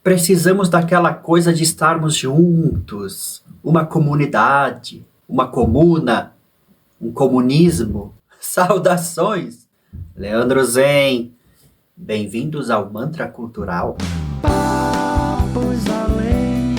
Precisamos daquela coisa de estarmos juntos, uma comunidade, uma comuna, um comunismo. Saudações! Leandro Zen, bem-vindos ao Mantra Cultural. Papos além,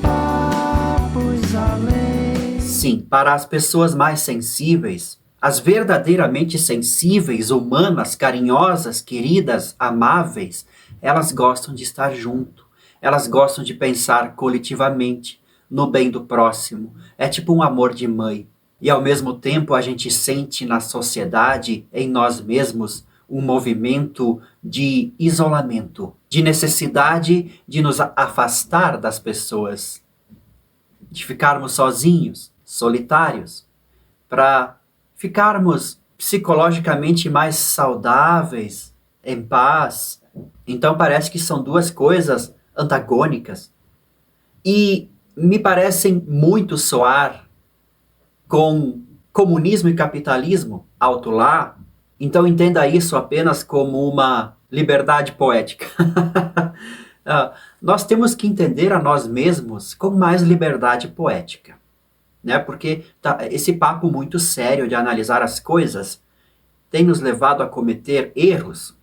papos além. Sim, para as pessoas mais sensíveis, as verdadeiramente sensíveis, humanas, carinhosas, queridas, amáveis, elas gostam de estar junto. Elas gostam de pensar coletivamente no bem do próximo. É tipo um amor de mãe. E ao mesmo tempo a gente sente na sociedade, em nós mesmos, um movimento de isolamento, de necessidade de nos afastar das pessoas, de ficarmos sozinhos, solitários, para ficarmos psicologicamente mais saudáveis, em paz. Então parece que são duas coisas antagônicas e me parecem muito soar com comunismo e capitalismo alto lá. Então entenda isso apenas como uma liberdade poética. Nós temos que entender a nós mesmos com mais liberdade poética, né? Porque esse papo muito sério de analisar as coisas tem nos levado a cometer erros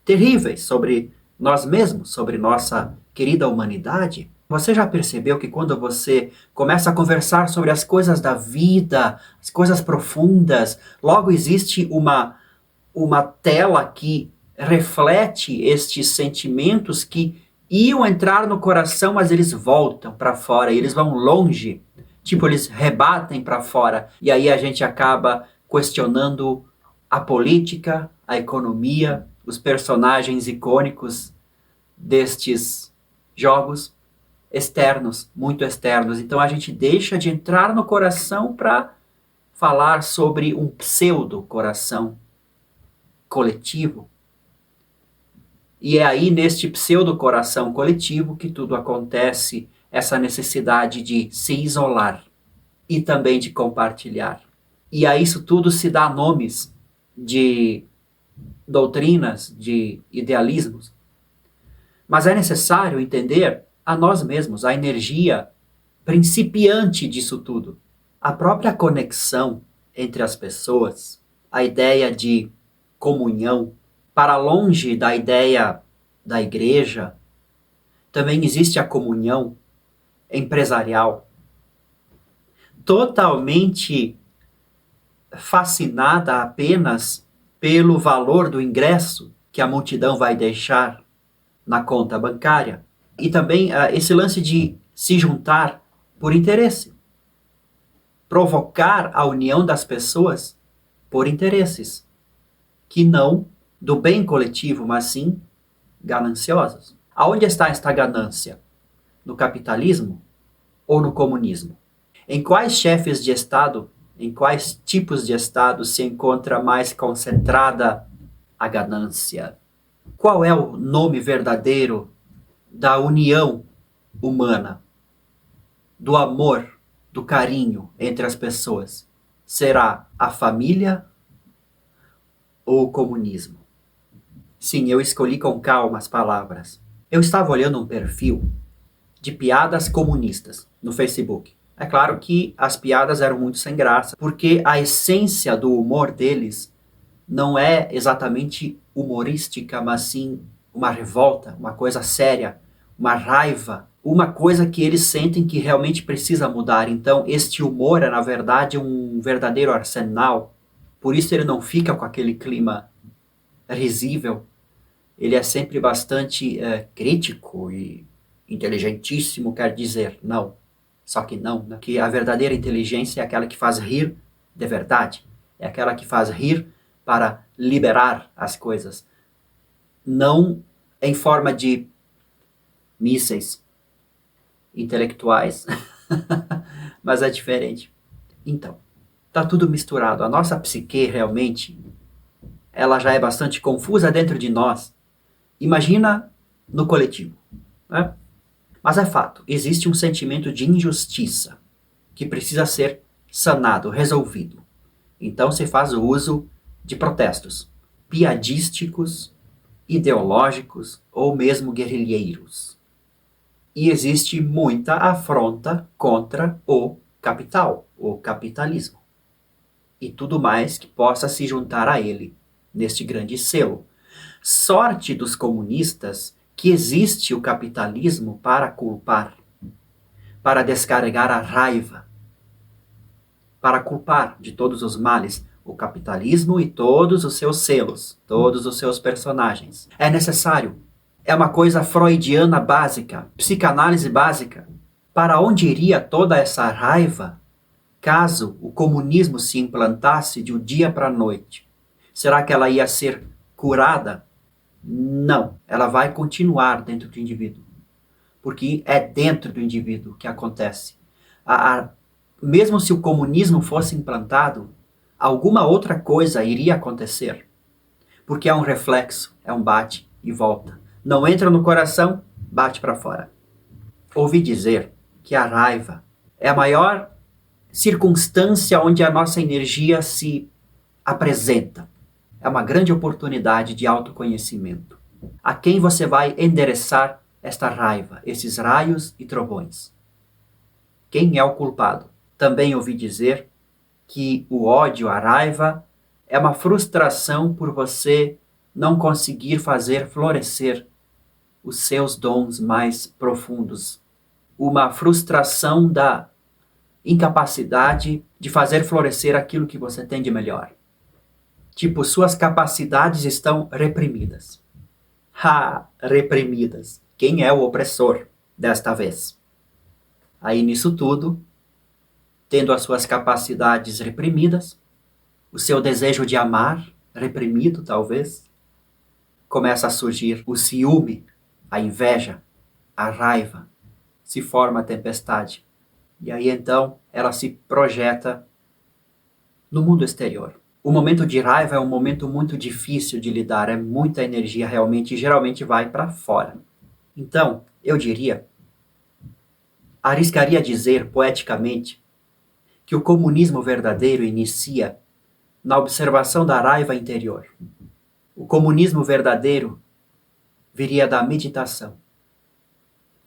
terríveis sobre nós mesmos, sobre nossa querida humanidade. Você já percebeu que quando você começa a conversar sobre as coisas da vida, as coisas profundas, logo existe uma tela que reflete estes sentimentos que iam entrar no coração, mas eles voltam para fora, eles vão longe. Tipo, eles rebatem para fora. E aí a gente acaba questionando a política, a economia, os personagens icônicos destes jogos externos, muito externos. Então a gente deixa de entrar no coração para falar sobre um pseudo-coração coletivo. E é aí, neste pseudo-coração coletivo, que tudo acontece, essa necessidade de se isolar e também de compartilhar. E a isso tudo se dá nomes de doutrinas, de idealismos. Mas é necessário entender a nós mesmos, a energia principiante disso tudo. A própria conexão entre as pessoas, a ideia de comunhão, para longe da ideia da igreja, também existe a comunhão empresarial, totalmente fascinada apenas pelo valor do ingresso que a multidão vai deixar na conta bancária. E também esse lance de se juntar por interesse. Provocar a união das pessoas por interesses, que não do bem coletivo, mas sim gananciosos. Aonde está esta ganância? No capitalismo ou no comunismo? Em quais chefes de Estado, em quais tipos de Estado se encontra mais concentrada a ganância? Qual é o nome verdadeiro da união humana, do amor, do carinho entre as pessoas? Será a família ou o comunismo? Sim, eu escolhi com calma as palavras. Eu estava olhando um perfil de piadas comunistas no Facebook. É claro que as piadas eram muito sem graça, porque a essência do humor deles não é exatamente humorística, mas sim uma revolta, uma coisa séria, uma raiva, uma coisa que eles sentem que realmente precisa mudar. Então, este humor é, na verdade, um verdadeiro arsenal. Por isso ele não fica com aquele clima risível. Ele é sempre bastante crítico e inteligentíssimo, quer dizer, não. Só que não, né? Que a verdadeira inteligência é aquela que faz rir de verdade. É aquela que faz rir para liberar as coisas. Não em forma de mísseis intelectuais, mas é diferente. Então, tá tudo misturado. A nossa psique realmente, ela já é bastante confusa dentro de nós. Imagina no coletivo, né? Mas é fato, existe um sentimento de injustiça que precisa ser sanado, resolvido. Então se faz o uso de protestos piadísticos ideológicos ou mesmo guerrilheiros. E existe muita afronta contra o capital, o capitalismo, e tudo mais que possa se juntar a ele, neste grande selo. Sorte dos comunistas que existe o capitalismo para culpar, para descarregar a raiva, para culpar de todos os males o capitalismo e todos os seus selos, todos os seus personagens. É necessário. É uma coisa freudiana básica, psicanálise básica. Para onde iria toda essa raiva caso o comunismo se implantasse de um dia para a noite? Será que ela ia ser curada? Não, ela vai continuar dentro do indivíduo. Porque é dentro do indivíduo que acontece. Mesmo se o comunismo fosse implantado, alguma outra coisa iria acontecer. Porque é um reflexo, é um bate e volta. Não entra no coração, bate para fora. Ouvi dizer que a raiva é a maior circunstância onde a nossa energia se apresenta. É uma grande oportunidade de autoconhecimento. A quem você vai endereçar esta raiva, esses raios e trovões? Quem é o culpado? Também ouvi dizer que o ódio, a raiva, é uma frustração por você não conseguir fazer florescer os seus dons mais profundos. Uma frustração da incapacidade de fazer florescer aquilo que você tem de melhor. Tipo, suas capacidades estão reprimidas. Reprimidas. Quem é o opressor desta vez? Aí nisso tudo, tendo as suas capacidades reprimidas, o seu desejo de amar, reprimido talvez, começa a surgir o ciúme, a inveja, a raiva, se forma a tempestade. E aí então ela se projeta no mundo exterior. O momento de raiva é um momento muito difícil de lidar, é muita energia realmente e geralmente vai para fora. Então, eu diria, arriscaria dizer poeticamente, que o comunismo verdadeiro inicia na observação da raiva interior. O comunismo verdadeiro viria da meditação.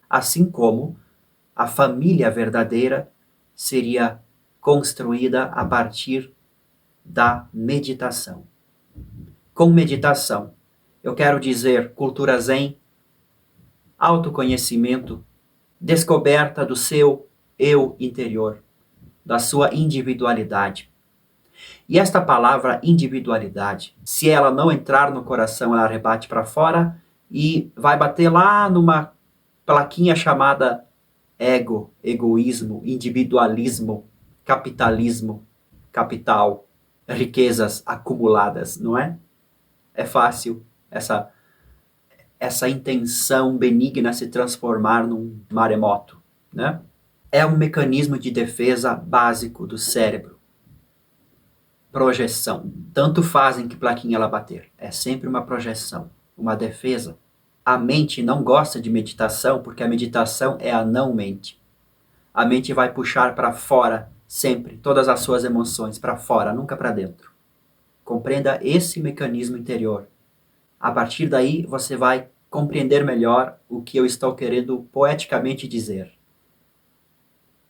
Assim como a família verdadeira seria construída a partir da meditação. Com meditação, eu quero dizer cultura zen, autoconhecimento, descoberta do seu eu interior, da sua individualidade. E esta palavra individualidade, se ela não entrar no coração, ela rebate para fora e vai bater lá numa plaquinha chamada ego, egoísmo, individualismo, capitalismo, capital, riquezas acumuladas, não é? É fácil essa intenção benigna se transformar num maremoto, né? É um mecanismo de defesa básico do cérebro. Projeção. Tanto faz em que plaquinha ela bater. É sempre uma projeção, uma defesa. A mente não gosta de meditação porque a meditação é a não-mente. A mente vai puxar para fora sempre todas as suas emoções, para fora, nunca para dentro. Compreenda esse mecanismo interior. A partir daí você vai compreender melhor o que eu estou querendo poeticamente dizer.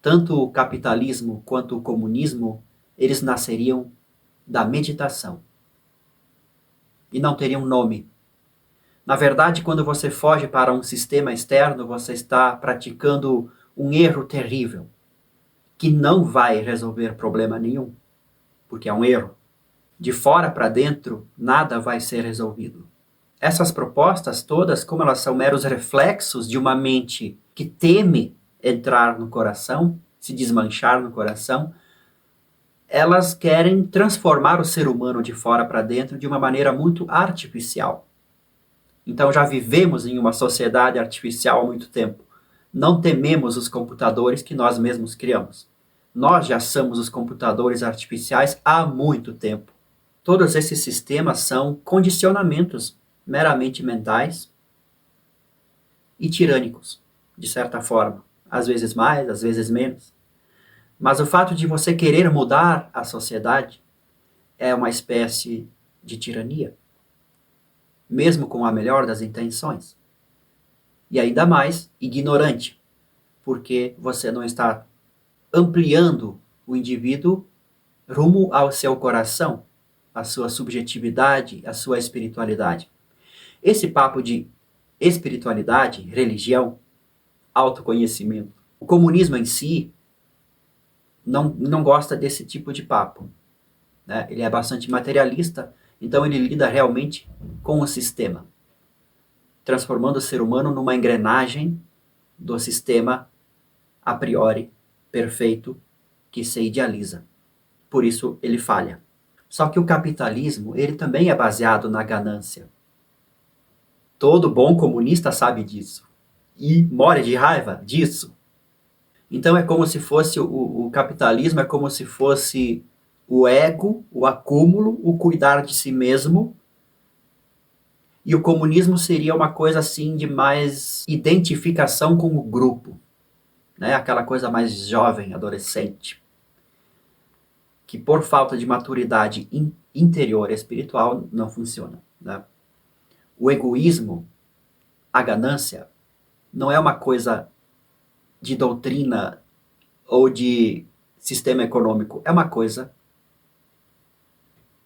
Tanto o capitalismo quanto o comunismo, eles nasceriam da meditação. E não teriam nome. Na verdade, quando você foge para um sistema externo, você está praticando um erro terrível, que não vai resolver problema nenhum, porque é um erro. De fora para dentro, nada vai ser resolvido. Essas propostas todas, como elas são meros reflexos de uma mente que teme entrar no coração, se desmanchar no coração, elas querem transformar o ser humano de fora para dentro de uma maneira muito artificial. Então já vivemos em uma sociedade artificial há muito tempo. Não tememos os computadores que nós mesmos criamos. Nós já somos os computadores artificiais há muito tempo. Todos esses sistemas são condicionamentos meramente mentais e tirânicos, de certa forma. Às vezes mais, às vezes menos. Mas o fato de você querer mudar a sociedade é uma espécie de tirania. mesmo com a melhor das intenções. E ainda mais ignorante, porque você não está ampliando o indivíduo rumo ao seu coração, à sua subjetividade, à sua espiritualidade. Esse papo de espiritualidade, religião, autoconhecimento, o comunismo em si não gosta desse tipo de papo, né? Ele é bastante materialista, então ele lida realmente com o sistema, transformando o ser humano numa engrenagem do sistema a priori perfeito que se idealiza. Por isso ele falha. Só que o capitalismo, ele também é baseado na ganância. Todo bom comunista sabe disso. E morre de raiva disso. Então é como se fosse o capitalismo, é como se fosse o ego, o acúmulo, o cuidar de si mesmo. E o comunismo seria uma coisa assim de mais identificação com o grupo, né? Aquela coisa mais jovem, adolescente, que por falta de maturidade interior espiritual não funciona, né? O egoísmo, a ganância, não é uma coisa de doutrina ou de sistema econômico, é uma coisa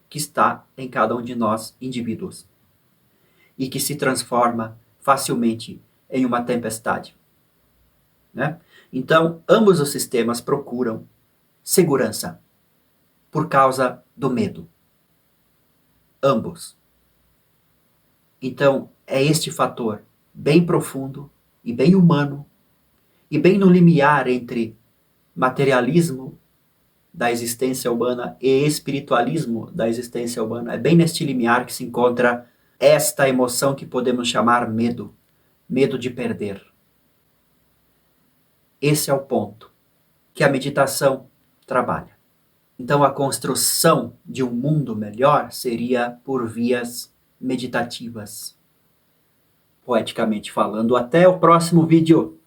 que está em cada um de nós, indivíduos, e que se transforma facilmente em uma tempestade, né? Então, ambos os sistemas procuram segurança por causa do medo. Ambos. Então, é este fator bem profundo e bem humano e bem no limiar entre materialismo da existência humana e espiritualismo da existência humana. É bem neste limiar que se encontra esta emoção que podemos chamar medo. Medo de perder. Esse é o ponto que a meditação trabalha. Então, a construção de um mundo melhor seria por vias meditativas. Poeticamente falando, até o próximo vídeo.